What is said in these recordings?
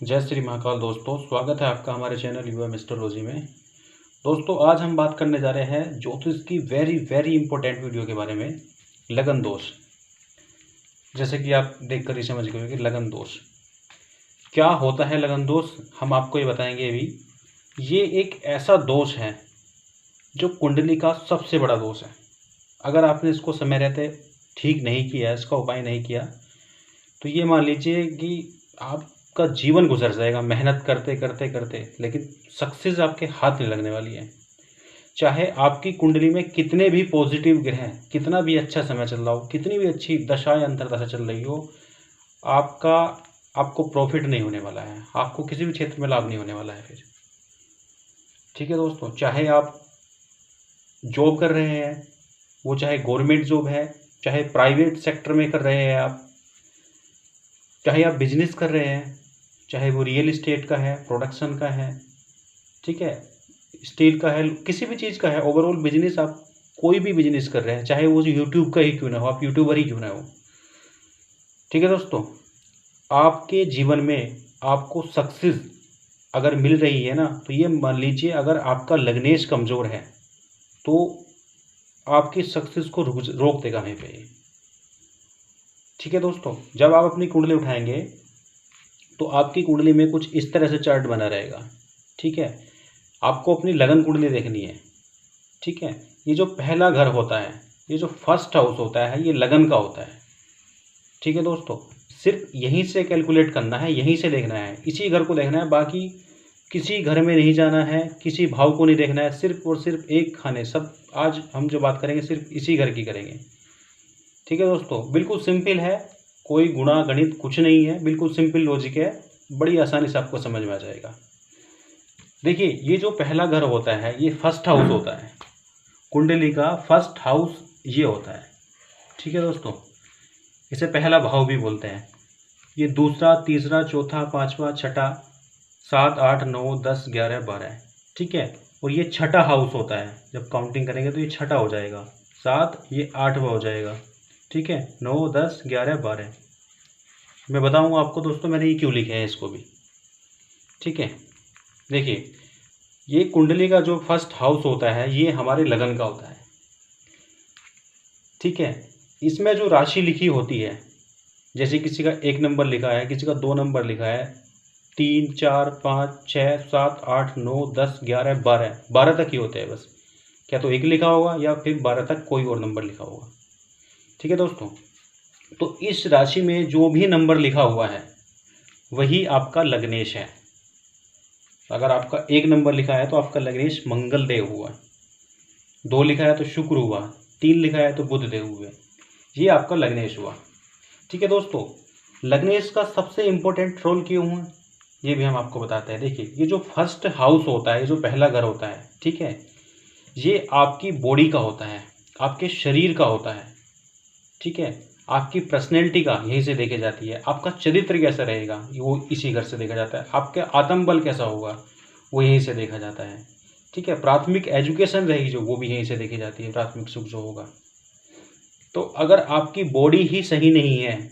जय श्री महाकाल दोस्तों, स्वागत है आपका हमारे चैनल युवा मिस्टरोलॉजी में। दोस्तों, आज हम बात करने जा रहे हैं ज्योतिष की वेरी वेरी इंपॉर्टेंट वीडियो के बारे में, लगन दोष। जैसे कि आप देखकर ही समझ गए हो कि लगन दोष क्या होता है। लगन दोष हम आपको ये बताएंगे अभी। ये एक ऐसा दोष है जो कुंडली का सबसे बड़ा दोष है। अगर आपने इसको समय रहते ठीक नहीं किया, इसका उपाय नहीं किया, तो ये मान लीजिए कि आपका जीवन गुजर जाएगा मेहनत करते करते करते, लेकिन सक्सेस आपके हाथ नहीं लगने वाली है। चाहे आपकी कुंडली में कितने भी पॉजिटिव ग्रह, कितना भी अच्छा समय चल रहा हो, कितनी भी अच्छी दशा या अंतरदशा चल रही हो, आपको प्रॉफिट नहीं होने वाला है, आपको किसी भी क्षेत्र में लाभ नहीं होने वाला है फिर। ठीक है दोस्तों, चाहे आप जॉब कर रहे हैं, वो चाहे गवर्नमेंट जॉब है, चाहे प्राइवेट सेक्टर में कर रहे हैं आप, चाहे आप बिजनेस कर रहे हैं, चाहे वो रियल इस्टेट का है, प्रोडक्शन का है, ठीक है, स्टील का है, किसी भी चीज़ का है, ओवरऑल बिजनेस आप कोई भी बिजनेस कर रहे हैं, चाहे वो यूट्यूब का ही क्यों ना हो, आप यूट्यूबर ही क्यों ना हो। ठीक है दोस्तों, आपके जीवन में आपको सक्सेस अगर मिल रही है ना, तो ये मान लीजिए अगर आपका लग्नेश कमज़ोर है तो आपकी सक्सेस को रोक देगा वहीं पे। ठीक है दोस्तों, जब आप अपनी कुंडली उठाएंगे तो आपकी कुंडली में कुछ इस तरह से चार्ट बना रहेगा। ठीक है, आपको अपनी लगन कुंडली देखनी है। ठीक है, ये जो पहला घर होता है, ये जो फर्स्ट हाउस होता है, ये लगन का होता है। ठीक है दोस्तों, सिर्फ यहीं से कैलकुलेट करना है, यहीं से देखना है, इसी घर को देखना है, बाकी किसी घर में नहीं जाना है, किसी भाव को नहीं देखना है, सिर्फ और सिर्फ एक खाने। सब आज हम जो बात करेंगे सिर्फ इसी घर की करेंगे। ठीक है दोस्तों, बिल्कुल सिंपल है, कोई गुणा गणित कुछ नहीं है, बिल्कुल सिंपल लॉजिक है, बड़ी आसानी से आपको समझ में आ जाएगा। देखिए, ये जो पहला घर होता है ये फर्स्ट हाउस होता है, कुंडली का फर्स्ट हाउस ये होता है। ठीक है दोस्तों, इसे पहला भाव भी बोलते हैं। ये दूसरा, तीसरा, चौथा, पांचवा, छठा, 7, 8, 9, 10, 11, 12। ठीक है, और ये छठा हाउस होता है। जब काउंटिंग करेंगे तो ये छठा हो जाएगा, 7, ये 8वां हो जाएगा। ठीक है, 9, 10, 11, 12। मैं बताऊंगा आपको दोस्तों मैंने ये क्यों लिखे हैं इसको भी। ठीक है, देखिए, ये कुंडली का जो फर्स्ट हाउस होता है ये हमारे लगन का होता है। ठीक है, इसमें जो राशि लिखी होती है, जैसे किसी का 1 नंबर लिखा है, किसी का 2 नंबर लिखा है, 3, 4, 5, 6, 7, 8, 9, 10, 11, 12, 12 तक ही होते हैं बस। क्या तो 1 लिखा होगा या फिर 12 तक कोई और नंबर लिखा होगा। ठीक है दोस्तों, तो इस राशि में जो भी नंबर लिखा हुआ है वही आपका लग्नेश है। अगर आपका 1 नंबर लिखा है तो आपका लग्नेश मंगल देव हुआ, 2 लिखा है तो शुक्र हुआ, 3 लिखा है तो बुध देव हुए, ये आपका लग्नेश हुआ। ठीक है दोस्तों, लग्नेश का सबसे इम्पोर्टेंट रोल क्यों है ये भी हम आपको बताते हैं। देखिए, ये जो फर्स्ट हाउस होता है, ये जो पहला घर होता है, ठीक है, ये आपकी बॉडी का होता है, आपके शरीर का होता है। ठीक है, आपकी पर्सनैलिटी का यहीं से देखी जाती है, आपका चरित्र कैसा रहेगा वो इसी घर से देखा जाता है, आपका आत्मबल कैसा होगा वो यहीं से देखा जाता है। ठीक है, प्राथमिक एजुकेशन रहेगी जो, वो भी यहीं से देखी जाती है, प्राथमिक सुख जो होगा। तो अगर आपकी बॉडी ही सही नहीं है,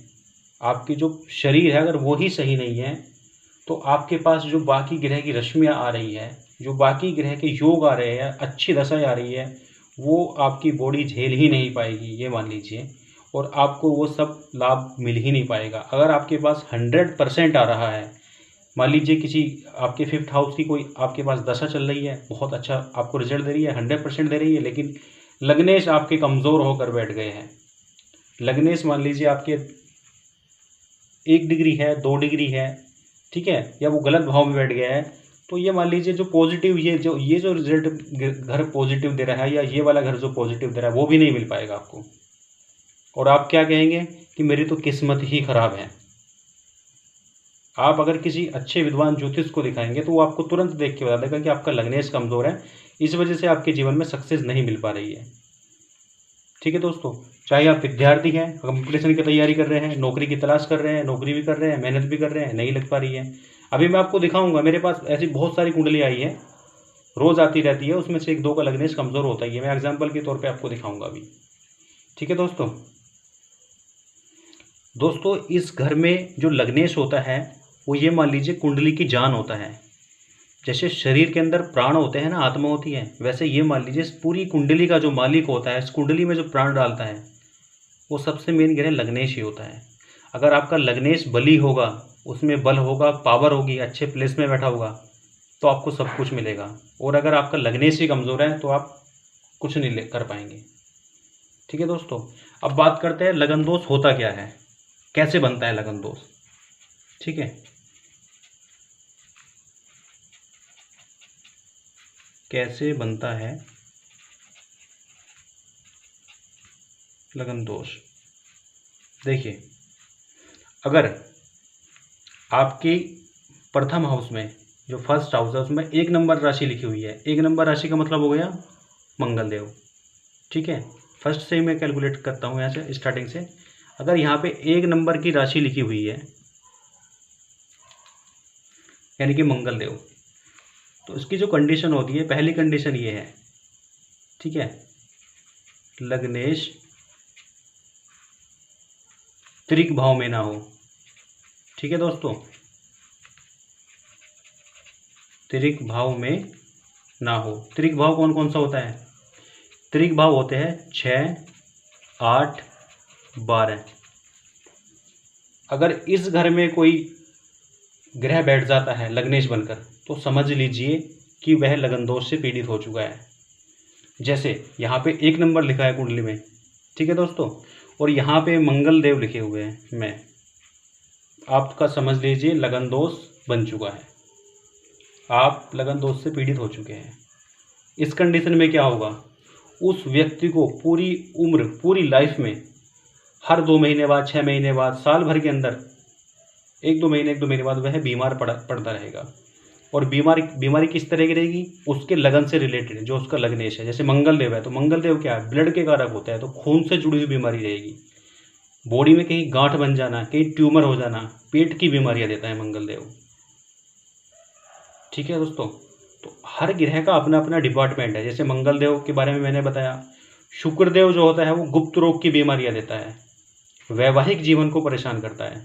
आपकी जो शरीर है अगर वो ही सही नहीं है, तो आपके पास जो बाकी ग्रह की रश्मियाँ आ रही है, जो बाकी ग्रह के योग आ रहे हैं, अच्छी दशाएं आ रही है, वो आपकी बॉडी झेल ही नहीं पाएगी, ये मान लीजिए, और आपको वो सब लाभ मिल ही नहीं पाएगा। अगर आपके पास 100% आ रहा है, मान लीजिए किसी आपके 5th हाउस की कोई आपके पास दशा चल रही है, बहुत अच्छा आपको रिजल्ट दे रही है, 100% दे रही है, लेकिन लग्नेश आपके कमज़ोर होकर बैठ गए हैं। लग्नेश मान लीजिए आपके 1 डिग्री है, 2 डिग्री है, ठीक है, या वो गलत भाव में बैठ गया है, तो ये मान लीजिए जो पॉजिटिव, ये जो रिजल्ट घर पॉजिटिव दे रहा है, या ये वाला घर जो पॉजिटिव दे रहा है, वो भी नहीं मिल पाएगा आपको। और आप क्या कहेंगे कि मेरी तो किस्मत ही खराब है। आप अगर किसी अच्छे विद्वान ज्योतिष को दिखाएंगे तो वो आपको तुरंत देख के बता देगा कि आपका लग्नेश कमज़ोर है, इस वजह से आपके जीवन में सक्सेस नहीं मिल पा रही है। ठीक है दोस्तों, चाहे आप विद्यार्थी हैं, कंपटीशन की तैयारी कर रहे हैं, नौकरी की तलाश कर रहे हैं, नौकरी भी कर रहे हैं, मेहनत भी कर रहे हैं, नहीं लग पा रही है। अभी मैं आपको दिखाऊंगा, मेरे पास ऐसी बहुत सारी कुंडली आई है, रोज़ आती रहती है, उसमें से 1-2 का लग्नेश कमज़ोर होता ही है, मैं एग्जाम्पल के तौर पर आपको दिखाऊंगा अभी। ठीक है दोस्तों, इस घर में जो लग्नेश होता है वो ये मान लीजिए कुंडली की जान होता है। जैसे शरीर के अंदर प्राण होते हैं ना, आत्मा होती है, वैसे ये मान लीजिए इस पूरी कुंडली का जो मालिक होता है, इस कुंडली में जो प्राण डालता है, वो सबसे मेन ग्रह लग्नेश ही होता है। अगर आपका लग्नेश बली होगा, उसमें बल होगा, पावर होगी, अच्छे प्लेस में बैठा होगा, तो आपको सब कुछ मिलेगा। और अगर आपका लग्नेश ही कमज़ोर है तो आप कुछ नहीं कर पाएंगे। ठीक है दोस्तों, अब बात करते हैं लगन दोष होता क्या है, कैसे बनता है लगन दोष। ठीक है, कैसे बनता है लगन दोष। देखिए, अगर आपकी प्रथम हाउस में, जो फर्स्ट हाउस है, उसमें 1 नंबर राशि लिखी हुई है। 1 नंबर राशि का मतलब हो गया मंगल देव। ठीक है, फर्स्ट से ही मैं कैलकुलेट करता हूँ यहाँ से, स्टार्टिंग से। अगर यहाँ पे 1 नंबर की राशि लिखी हुई है, यानी कि मंगल देव, तो इसकी जो कंडीशन होती है, पहली कंडीशन ये है, ठीक है, लग्नेश त्रिक भाव में ना हो। ठीक है दोस्तों, त्रिक भाव में ना हो। त्रिक भाव कौन कौन सा होता है? त्रिक भाव होते हैं 6, 8, 12। अगर इस घर में कोई ग्रह बैठ जाता है लग्नेश बनकर, तो समझ लीजिए कि वह लगन दोष से पीड़ित हो चुका है। जैसे यहाँ पे 1 नंबर लिखा है कुंडली में, ठीक है दोस्तों, और यहाँ पे मंगल देव लिखे हुए हैं, मैं आपका समझ लीजिए लगन दोष बन चुका है, आप लगन दोष से पीड़ित हो चुके हैं। इस कंडीशन में क्या होगा, उस व्यक्ति को पूरी उम्र, पूरी लाइफ में, हर 2 महीने बाद, 6 महीने बाद, साल भर के अंदर 1-2 महीने बाद वह बीमार पड़ता रहेगा। और बीमारी किस तरह की रहेगी? उसके लगन से रिलेटेड, जो उसका लग्नेश है। जैसे मंगल देव है, तो मंगल देव क्या है? ब्लड के कारक होता है, तो खून से जुड़ी हुई बीमारी रहेगी। बॉडी में कहीं गांठ बन जाना, कहीं ट्यूमर हो जाना, पेट की बीमारियां देता है मंगल देव। ठीक है दोस्तों, तो हर ग्रह का अपना अपना डिपार्टमेंट है। जैसे मंगल देव के बारे में मैंने बताया। शुक्र देव जो होता है वो गुप्त रोग की बीमारियां देता है, वैवाहिक जीवन को परेशान करता है।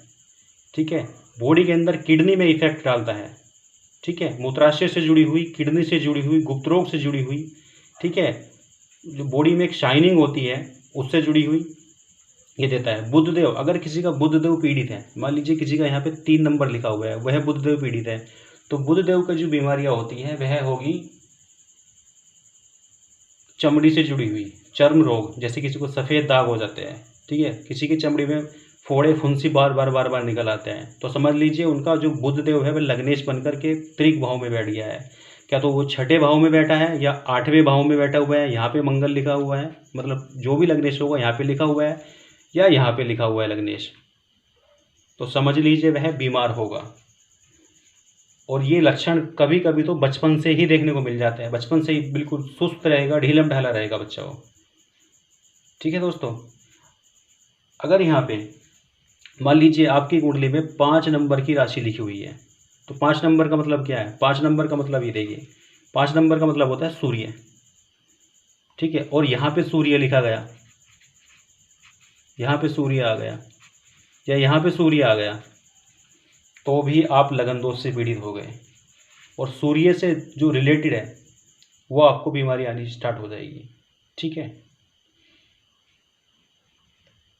ठीक है, बॉडी के अंदर किडनी में इफेक्ट डालता है। ठीक है, मूत्राशय से जुड़ी हुई, किडनी से जुड़ी हुई, गुप्त रोग से जुड़ी हुई, ठीक है, जो बॉडी में एक शाइनिंग होती है उससे जुड़ी हुई, ये देता है। बुध देव, अगर किसी का बुध देव पीड़ित है, मान लीजिए किसी का यहाँ पे 3 नंबर लिखा हुआ है, वह बुध देव पीड़ित है, तो बुध देव का जो बीमारियां होती हैं वह होगी चमड़ी से जुड़ी हुई, चर्म रोग, जैसे किसी को सफ़ेद दाग हो जाते हैं, ठीक है, किसी की चमड़ी में फोड़े फुंसी बार बार निकल आते हैं, तो समझ लीजिए उनका जो बुध देव है वह लग्नेश बनकर के त्रिक भाव में बैठ गया है। क्या तो वो 6ठे भाव में बैठा है या 8वें भाव में बैठा हुआ है, यहाँ पे मंगल लिखा हुआ है, मतलब जो भी लग्नेश होगा यहाँ पे लिखा हुआ है या यहाँ पे लिखा हुआ है लग्नेश, तो समझ लीजिए वह बीमार होगा। और ये लक्षण कभी कभी तो बचपन से ही देखने को मिल जाते हैं, बचपन से ही बिल्कुल सुस्त रहेगा, ढीलम ढाला रहेगा बच्चा वो। ठीक है दोस्तों, अगर यहाँ पे मान लीजिए आपकी कुंडली में 5 नंबर की राशि लिखी हुई है, तो 5 नंबर का मतलब क्या है? 5 नंबर का मतलब ये देखिए, 5 नंबर का मतलब होता है सूर्य। ठीक है, और यहाँ पे सूर्य लिखा गया, यहाँ पे सूर्य आ गया या यहाँ पे सूर्य आ गया, तो भी आप लगन दोष से पीड़ित हो गए। और सूर्य से जो रिलेटेड है वो आपको बीमारी आनी स्टार्ट हो जाएगी। ठीक है,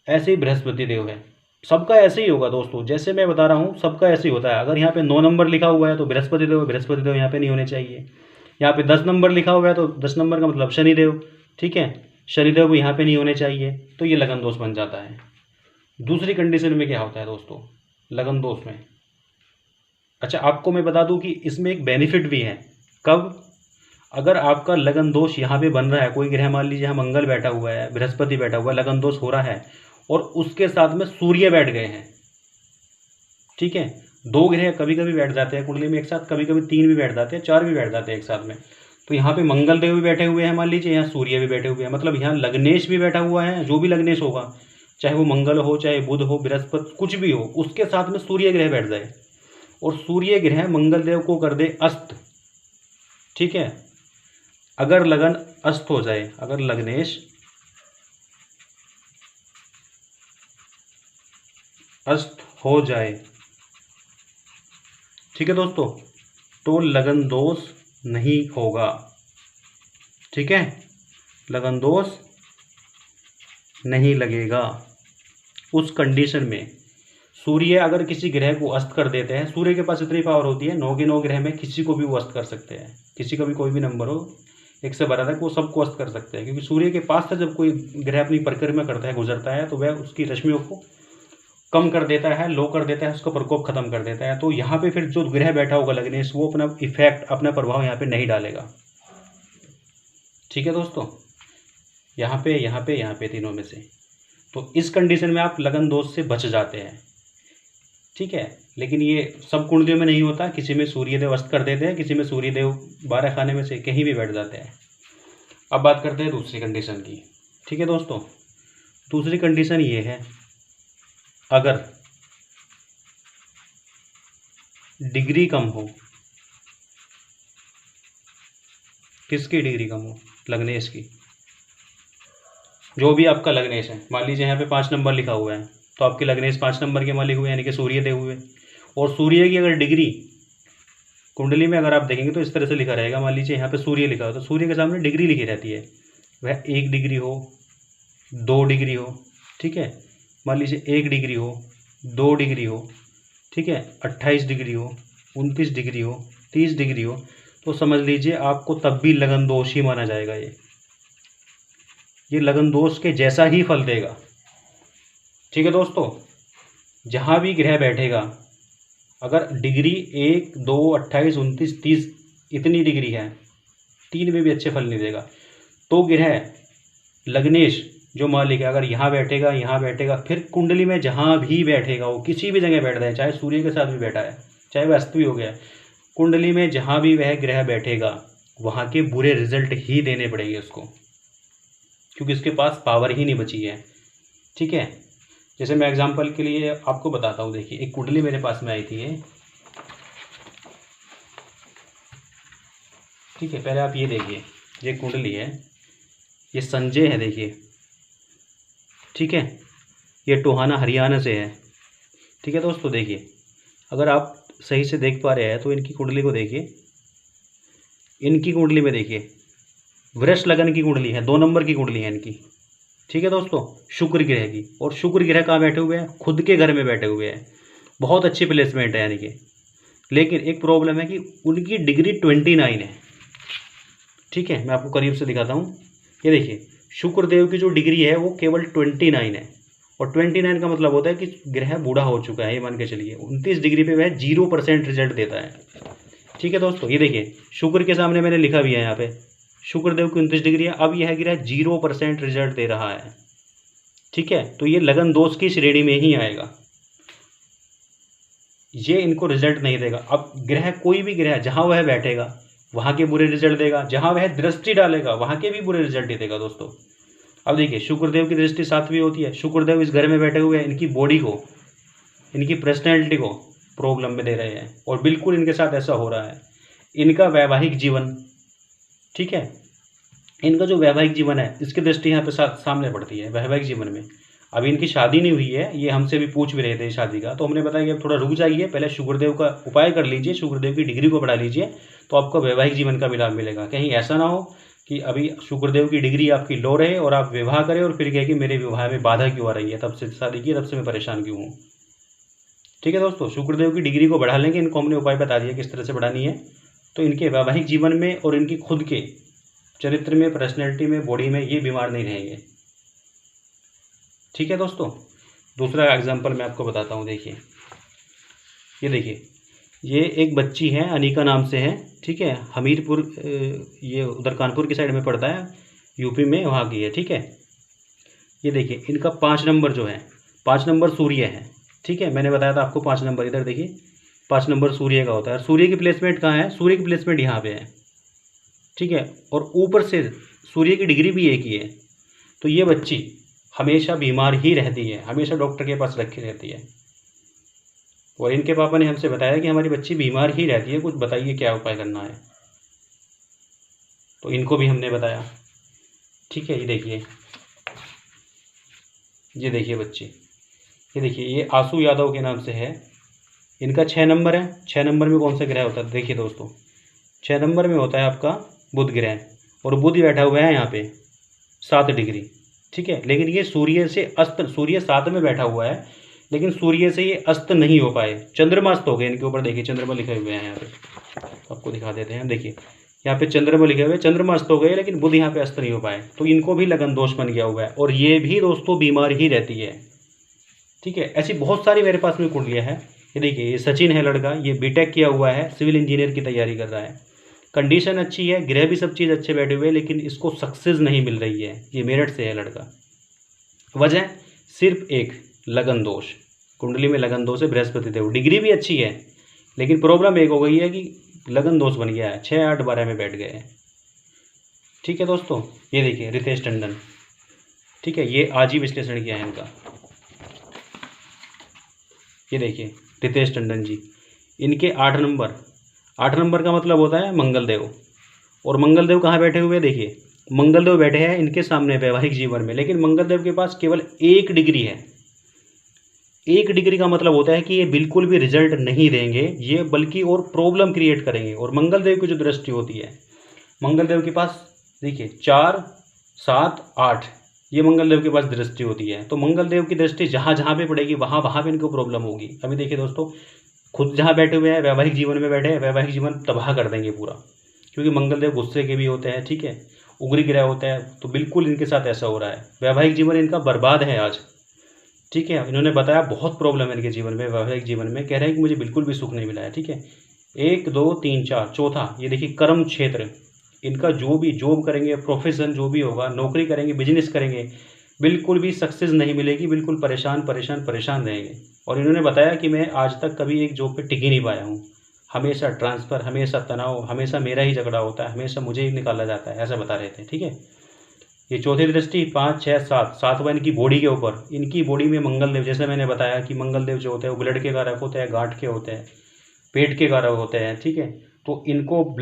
ऐसे ही बृहस्पति देव है, सबका ऐसे ही होगा दोस्तों, जैसे मैं बता रहा हूँ सबका ऐसे ही होता है। अगर यहाँ पे 9 नंबर लिखा हुआ है तो बृहस्पति देव यहाँ पे नहीं होने चाहिए। यहाँ पे 10 नंबर लिखा हुआ है तो 10 नंबर का मतलब शनिदेव, ठीक है, शनिदेव यहाँ पे नहीं होने चाहिए, तो ये लगन दोष बन जाता है। दूसरी कंडीशन में क्या होता है दोस्तों लगन दोष में? अच्छा, आपको मैं बता दूं कि इसमें एक बेनिफिट भी है। कब? अगर आपका लगन दोष यहाँ पे बन रहा है, कोई ग्रह मान लीजिए यहाँ मंगल बैठा हुआ है, बृहस्पति बैठा हुआ है, लगन दोष हो रहा है, और उसके साथ में सूर्य बैठ गए हैं। ठीक है, 2 ग्रह कभी कभी बैठ जाते हैं कुंडली में एक साथ, कभी कभी 3 भी बैठ जाते हैं, 4 भी बैठ जाते हैं एक साथ में। तो यहाँ पे मंगल देव भी बैठे हुए हैं, मान लीजिए यहाँ सूर्य भी बैठे हुए हैं, मतलब यहाँ लग्नेश भी बैठा हुआ है। जो भी लग्नेश होगा, चाहे वो मंगल हो, चाहे बुध हो, बृहस्पति, कुछ भी हो, उसके साथ में सूर्य ग्रह बैठ जाए और सूर्य ग्रह मंगल देव को कर दे अस्त। ठीक है, अगर लगन अस्त हो जाए, अगर लग्नेश अस्त हो जाए, ठीक है दोस्तों, तो लगन दोष नहीं होगा। ठीक है, लगन दोष नहीं लगेगा। उस कंडीशन में सूर्य अगर किसी ग्रह को अस्त कर देते हैं, सूर्य के पास इतनी पावर होती है 9 के 9 ग्रह में किसी को भी वो अस्त कर सकते हैं। किसी का भी कोई भी नंबर हो 1 से 12 तक, वो सबको अस्त कर सकते हैं, क्योंकि सूर्य के पास से जब कोई ग्रह अपनी परिक्रमा करता है, गुजरता है, तो वह उसकी रश्मियों को कम कर देता है, लो कर देता है, उसका प्रकोप खत्म कर देता है। तो यहाँ पे फिर जो ग्रह बैठा होगा लग्नेश, वो अपना इफेक्ट, अपना प्रभाव यहाँ पे नहीं डालेगा। ठीक है दोस्तों, यहाँ पे तीनों में से, तो इस कंडीशन में आप लगन दोष से बच जाते हैं। ठीक है, लेकिन ये सब कुंडलियों में नहीं होता, किसी में सूर्यदेव अस्त कर देते हैं, किसी में सूर्यदेव 12 खाने में से कहीं भी बैठ जाते हैं। अब बात करते हैं दूसरी कंडीशन की। ठीक है दोस्तों, दूसरी कंडीशन ये है, अगर डिग्री कम हो, किसकी डिग्री कम हो? लग्नेश की। जो भी आपका लग्नेश है, मान लीजिए यहाँ पे 5 नंबर लिखा हुआ है, तो आपके लग्नेश 5 नंबर के मालिक हुए, यानी कि सूर्यदेव हुए। और सूर्य की अगर डिग्री कुंडली में अगर आप देखेंगे तो इस तरह से लिखा रहेगा, मान लीजिए यहाँ पे सूर्य लिखा हो, तो सूर्य के सामने डिग्री लिखी रहती है, वह 1 डिग्री हो, 2 डिग्री हो। ठीक है, मान लीजिए 1 डिग्री हो, 2 डिग्री हो, ठीक है, 28 डिग्री हो, 29 डिग्री हो, 30 डिग्री हो, तो समझ लीजिए आपको तब भी लगन दोष ही माना जाएगा। ये लगन दोष के जैसा ही फल देगा। ठीक है दोस्तों, जहाँ भी ग्रह बैठेगा, अगर डिग्री 1, 2, 28, 29, 30 इतनी डिग्री है, 3 में भी अच्छे फल नहीं देगा। तो ग्रह लग्नेश जो मालिक है, अगर यहाँ बैठेगा, फिर कुंडली में जहाँ भी बैठेगा, वो किसी भी जगह बैठ जाए, चाहे सूर्य के साथ भी बैठा है, चाहे वह अस्त भी हो गया है, कुंडली में जहाँ भी वह ग्रह बैठेगा, वहाँ के बुरे रिजल्ट ही देने पड़ेंगे उसको, क्योंकि इसके पास पावर ही नहीं बची है। ठीक है, जैसे मैं एग्जांपल के लिए आपको बताता हूँ। देखिए, एक कुंडली मेरे पास में आई थी ये। ठीक है, पहले आप ये देखिए, ये कुंडली है, ये संजय है, देखिए। ठीक है, ये टोहाना हरियाणा से है। ठीक है दोस्तों, देखिए, अगर आप सही से देख पा रहे हैं तो इनकी कुंडली को देखिए। इनकी कुंडली में देखिए, वृष लगन की कुंडली है, 2 नंबर की कुंडली है इनकी। ठीक है दोस्तों, शुक्र ग्रह की, और शुक्र ग्रह कहाँ बैठे हुए हैं? खुद के घर में बैठे हुए हैं। बहुत अच्छी प्लेसमेंट है यानी कि। लेकिन एक प्रॉब्लम है कि उनकी डिग्री 29 है। ठीक है, मैं आपको करीब से दिखाता हूँ। ये देखिए, शुक्रदेव की जो डिग्री है वो केवल 29 है, और 29 का मतलब होता है कि ग्रह बूढ़ा हो चुका है, ये मान के चलिए। 29 डिग्री पे वह 0% रिजल्ट देता है। ठीक है दोस्तों, ये देखिए, शुक्र के सामने मैंने लिखा भी है यहाँ पे, शुक्रदेव की 29 डिग्री है, अब यह ग्रह 0% रिजल्ट दे रहा है। ठीक है, तो ये लगन दोष की श्रेणी में ही आएगा, ये इनको रिजल्ट नहीं देगा। अब ग्रह, कोई भी ग्रह जहाँ वह बैठेगा वहाँ के बुरे रिजल्ट देगा, जहाँ वह दृष्टि डालेगा वहाँ के भी बुरे रिजल्ट ही देगा दोस्तों। अब देखिए, शुक्रदेव की दृष्टि 7वीं होती है, शुक्रदेव इस घर में बैठे हुए हैं, इनकी बॉडी को, इनकी पर्सनैलिटी को प्रॉब्लम में दे रहे हैं, और बिल्कुल इनके साथ ऐसा हो रहा है। इनका वैवाहिक जीवन, ठीक है, इनका जो वैवाहिक जीवन है, इसकी दृष्टि यहाँ पे सामने पड़ती है वैवाहिक जीवन में। अभी इनकी शादी नहीं हुई है, ये हमसे भी पूछ भी रहे थे शादी का, तो हमने बताया कि अब थोड़ा रुक जाइए, पहले शुक्रदेव का उपाय कर लीजिए, शुक्रदेव की डिग्री को बढ़ा लीजिए, तो आपको वैवाहिक जीवन का भी लाभ मिलेगा। कहीं ऐसा ना हो कि अभी शुक्रदेव की डिग्री आपकी लो रहे और आप विवाह करें और फिर कहे कि मेरे विवाह में बाधा क्यों आ रही है, तब से शादी की, तब से मैं परेशान क्यों हूँ। ठीक है दोस्तों, शुक्रदेव की डिग्री को बढ़ा लेंगे, इनको हमने उपाय बता दिया किस तरह से बढ़ानी है, तो इनके वैवाहिक जीवन में और इनकी खुद के चरित्र में, पर्सनैलिटी में, बॉडी में ये बीमार नहीं रहेंगे। ठीक है दोस्तों, दूसरा एग्जांपल मैं आपको बताता हूँ। देखिए, ये देखिए, ये एक बच्ची है, अनिका नाम से है। ठीक है, हमीरपुर, ये उधर कानपुर की साइड में पड़ता है, यूपी में, वहाँ की है। ठीक है, ये देखिए, इनका 5 नंबर जो है, 5 नंबर सूर्य है। ठीक है, मैंने बताया था आपको 5 नंबर, इधर देखिए 5 नंबर सूर्य का होता है। सूर्य की प्लेसमेंट कहाँ है? सूर्य की प्लेसमेंट यहाँ पे है। ठीक है, और ऊपर से सूर्य की डिग्री भी एक ही है, तो ये बच्ची हमेशा बीमार ही रहती है, हमेशा डॉक्टर के पास रखी रहती है। और इनके पापा ने हमसे बताया कि हमारी बच्ची बीमार ही रहती है, कुछ बताइए क्या उपाय करना है। तो इनको भी हमने बताया। ठीक है, ये देखिए, ये देखिए बच्ची, ये देखिए, ये आशु यादव के नाम से है। इनका 6 नंबर है। 6 नंबर में कौन सा ग्रह होता है? देखिए दोस्तों, 6 नंबर में होता है आपका बुध ग्रह, और बुध बैठा हुआ है यहाँ पे 7 डिग्री, ठीक है। लेकिन ये सूर्य से अस्त, सूर्य 7 में बैठा हुआ है, लेकिन सूर्य से ये अस्त नहीं हो पाए, चंद्रमा अस्त हो गए इनके ऊपर। देखिए चंद्रमा लिखे हुए हैं यहाँ पे, आपको दिखा देते हैं। देखिए यहाँ पे चंद्रमा लिखे हुए, चंद्रमा अस्त हो गए, लेकिन बुध यहाँ पे अस्त नहीं हो पाए, तो इनको भी लगन दोष बन गया हुआ है, और ये भी दोस्तों बीमार ही रहती है, ठीक है। ऐसी बहुत सारी मेरे पास में कुंडलियाँ हैं। ये देखिए, ये सचिन है लड़का, ये बीटेक किया हुआ है, सिविल इंजीनियर की तैयारी कर रहा है, कंडीशन अच्छी है, ग्रह भी सब चीज़ अच्छे बैठे हुए, लेकिन इसको सक्सेस नहीं मिल रही है। ये मेरठ से है लड़का। वजह सिर्फ एक, लगन दोष। कुंडली में लगन दोष है, बृहस्पति देव, डिग्री भी अच्छी है, लेकिन प्रॉब्लम एक हो गई है कि लगन दोष बन गया है, 6, 8, 12 में बैठ गए हैं, ठीक है दोस्तों। ये देखिए रितेश टंडन, ठीक है, ये आज ही विश्लेषण किया है इनका। ये देखिए रितेश टंडन जी, इनके 8 नंबर, 8 नंबर का मतलब होता है मंगलदेव, और मंगलदेव कहाँ बैठे हुए हैं? देखिए मंगलदेव बैठे हैं इनके सामने वैवाहिक जीवन में, लेकिन मंगलदेव के पास केवल 1 डिग्री है। 1 डिग्री का मतलब होता है कि ये बिल्कुल भी रिजल्ट नहीं देंगे, ये बल्कि और प्रॉब्लम क्रिएट करेंगे। और मंगलदेव की जो दृष्टि होती है, मंगलदेव के पास देखिए 4, 7, 8, ये मंगलदेव के पास दृष्टि होती है। तो मंगलदेव की दृष्टि जहाँ जहाँ पे पड़ेगी वहाँ वहाँ पे इनको प्रॉब्लम होगी। अभी देखिए दोस्तों, खुद जहाँ बैठे हुए हैं वैवाहिक जीवन में बैठे हैं, वैवाहिक जीवन तबाह कर देंगे पूरा, क्योंकि मंगलदेव गुस्से के भी होते हैं, ठीक है, उग्री ग्रह होता है। तो बिल्कुल इनके साथ ऐसा हो रहा है, वैवाहिक जीवन इनका बर्बाद है आज, ठीक है। इन्होंने बताया बहुत प्रॉब्लम है इनके जीवन में, वैवाहिक जीवन में, कह रहे हैं कि मुझे बिल्कुल भी सुख नहीं मिला है, ठीक है। 1, 2, 3, 4, चौथा ये देखिए कर्म क्षेत्र, इनका जो भी जॉब करेंगे, प्रोफेशन जो भी होगा, नौकरी करेंगे, बिजनेस करेंगे, बिल्कुल भी सक्सेस नहीं मिलेगी, बिल्कुल परेशान परेशान परेशान रहेंगे। और इन्होंने बताया कि मैं आज तक कभी एक जॉब पे टिक ही नहीं पाया हूँ, हमेशा ट्रांसफ़र, हमेशा तनाव, हमेशा मेरा ही झगड़ा होता है, हमेशा मुझे ही निकाला जाता है, ऐसा बता रहे थे, ठीक है। ये चौथी दृष्टि 5, 6, 7, सातवां इनकी बॉडी के ऊपर, इनकी बॉडी में मंगलदेव, जैसे मैंने बताया कि मंगलदेव जो होते हैं वो ब्लड के कारक होते हैं, गांठ के होते हैं, पेट के कारक होते हैं, ठीक है। तो इनको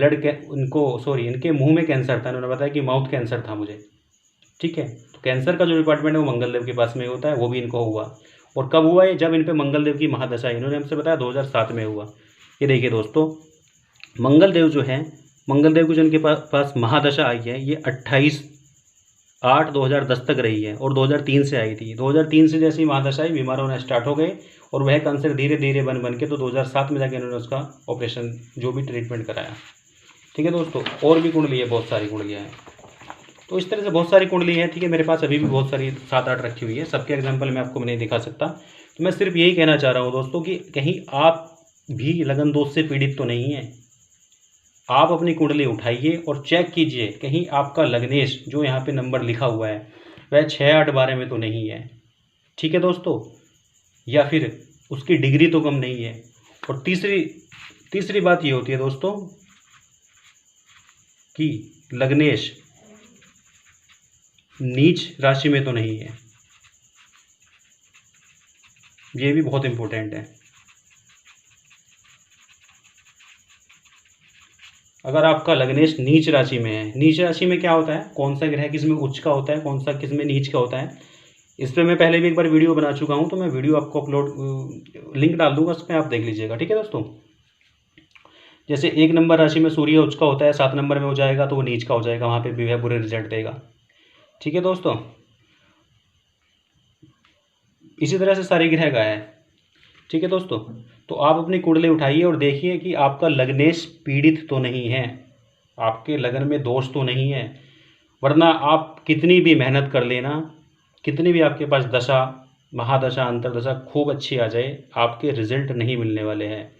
इनके मुंह में कैंसर था, इन्होंने बताया कि माउथ कैंसर था मुझे, ठीक है। तो कैंसर का जो डिपार्टमेंट है वो मंगलदेव के पास में होता है, वो भी इनको हुआ। और कब हुआ है? जब इन पे मंगलदेव की महादशा, इन्होंने हमसे बताया 2007 में हुआ। ये देखिए दोस्तों, मंगलदेव जो है, मंगलदेव की जो इनके पास महादशा आई है, ये 28/8/2010 तक रही है, और 2003 से आई थी। 2003 से जैसे ही महादशा आई, बीमार होना स्टार्ट हो गए, और वह कैंसर धीरे धीरे बन के तो 2007 में जाके इन्होंने उसका ऑपरेशन, जो भी ट्रीटमेंट कराया, ठीक है दोस्तों। और भी कुंडली है, बहुत सारी कुंडलियाँ हैं, तो इस तरह से बहुत सारी कुंडली है, ठीक है। मेरे पास अभी भी बहुत सारी 7-8 रखी हुई है, सबके एग्जाम्पल मैं आपको नहीं दिखा सकता। तो मैं सिर्फ यही कहना चाह रहा हूँ दोस्तों कि कहीं आप भी लगन दोष से पीड़ित तो नहीं है। आप अपनी कुंडली उठाइए और चेक कीजिए, कहीं आपका लग्नेश जो यहाँ पे नंबर लिखा हुआ है वह 6, 8, 12 में तो नहीं है, ठीक है दोस्तों, या फिर उसकी डिग्री तो कम नहीं है। और तीसरी बात ये होती है दोस्तों कि लग्नेश नीच राशि में तो नहीं है, ये भी बहुत इंपॉर्टेंट है। अगर आपका लग्नेश नीच राशि में है, नीच राशि में क्या होता है, कौन सा ग्रह किस में उच्च का होता है, कौन सा किस में नीच का होता है, इस पर मैं पहले भी एक बार वीडियो बना चुका हूँ, तो मैं वीडियो आपको लिंक डाल दूंगा, उस पर आप देख लीजिएगा, ठीक है दोस्तों। जैसे 1 नंबर राशि में सूर्य उच्च का होता है, 7 नंबर में हो जाएगा तो वो नीच का हो जाएगा, वहाँ पे भी वह बुरे रिजल्ट देगा, ठीक है दोस्तों। इसी तरह से सारे ग्रह का है, ठीक है दोस्तों। तो आप अपनी कुंडली उठाइए और देखिए कि आपका लग्नेश पीड़ित तो नहीं है, आपके लगन में दोष तो नहीं है। वरना आप कितनी भी मेहनत कर लेना, कितनी भी आपके पास दशा, महादशा, अंतरदशा खूब अच्छी आ जाए, आपके रिजल्ट नहीं मिलने वाले हैं।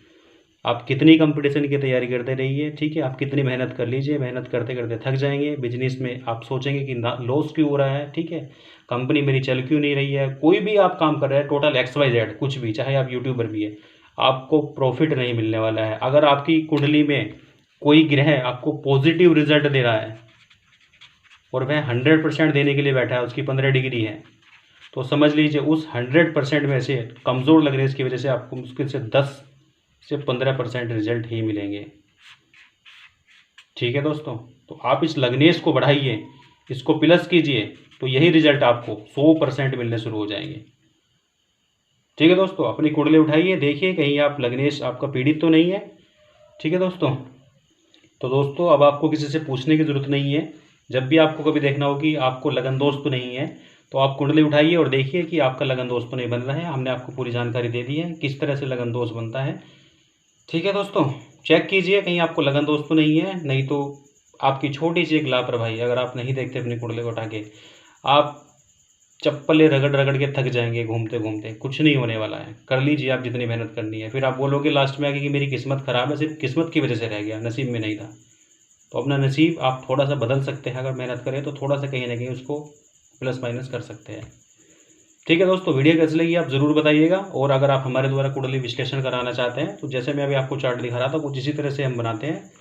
आप कितनी कंपटीशन की तैयारी करते रहिए, ठीक है, आप कितनी मेहनत कर लीजिए, मेहनत करते करते थक जाएंगे। बिजनेस में आप सोचेंगे कि लॉस क्यों हो रहा है, ठीक है, कंपनी मेरी चल क्यों नहीं रही है। कोई भी आप काम कर रहे हैं, टोटल XYZ कुछ भी, चाहे आप यूट्यूबर भी है, आपको प्रॉफिट नहीं मिलने वाला है। अगर आपकी कुंडली में कोई ग्रह आपको पॉजिटिव रिजल्ट दे रहा है और वह 100% देने के लिए बैठा है, उसकी 15 डिग्री है, तो समझ लीजिए उस 100% में से कमज़ोर लगने की वजह से आपको मुश्किल से 10 से 15% रिजल्ट ही मिलेंगे, ठीक है दोस्तों। तो आप इस लग्नेश को बढ़ाइए, इसको प्लस कीजिए, तो यही रिजल्ट आपको 100% मिलने शुरू हो जाएंगे। ठीक है दोस्तों, अपनी कुंडली उठाइए, देखिए कहीं आप लग्नेश आपका पीड़ित तो नहीं है। ठीक है दोस्तों, तो दोस्तों अब आपको किसी से पूछने की ज़रूरत नहीं है। जब भी आपको कभी देखना हो कि आपको लगन दोष तो नहीं है, तो आप कुंडली उठाइए और देखिए कि आपका लगन दोष तो नहीं बन रहा है। हमने आपको पूरी जानकारी दे दी है किस तरह से लगन दोष बनता है। ठीक है दोस्तों, चेक कीजिए कहीं आपको लगन दोष तो नहीं है, नहीं तो आपकी छोटी सी एक लापरवाही, अगर आप नहीं देखते अपनी कुंडली को उठा के, आप चप्पलें रगड़ रगड़ के थक जाएंगे घूमते घूमते, कुछ नहीं होने वाला है। कर लीजिए आप जितनी मेहनत करनी है, फिर आप बोलोगे लास्ट में आके कि मेरी किस्मत ख़राब है, सिर्फ किस्मत की वजह से रह गया, नसीब में नहीं था। तो अपना नसीब आप थोड़ा सा बदल सकते हैं, अगर मेहनत करें तो थोड़ा सा कहीं ना कहीं उसको प्लस माइनस कर सकते हैं। ठीक है दोस्तों, वीडियो कैसी लगी आप ज़रूर बताइएगा। और अगर आप हमारे द्वारा कुंडली विश्लेषण कराना चाहते हैं तो जैसे मैं अभी आपको चार्ट दिखा रहा था कुछ इसी तरह से हम बनाते हैं।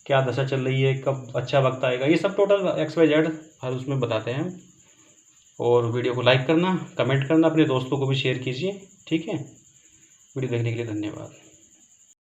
क्या दशा चल रही है, कब अच्छा वक्त आएगा, ये सब टोटल XYZ हर उसमें बताते हैं। और वीडियो को लाइक करना, कमेंट करना, अपने दोस्तों को भी शेयर कीजिए। ठीक है, वीडियो देखने के लिए धन्यवाद।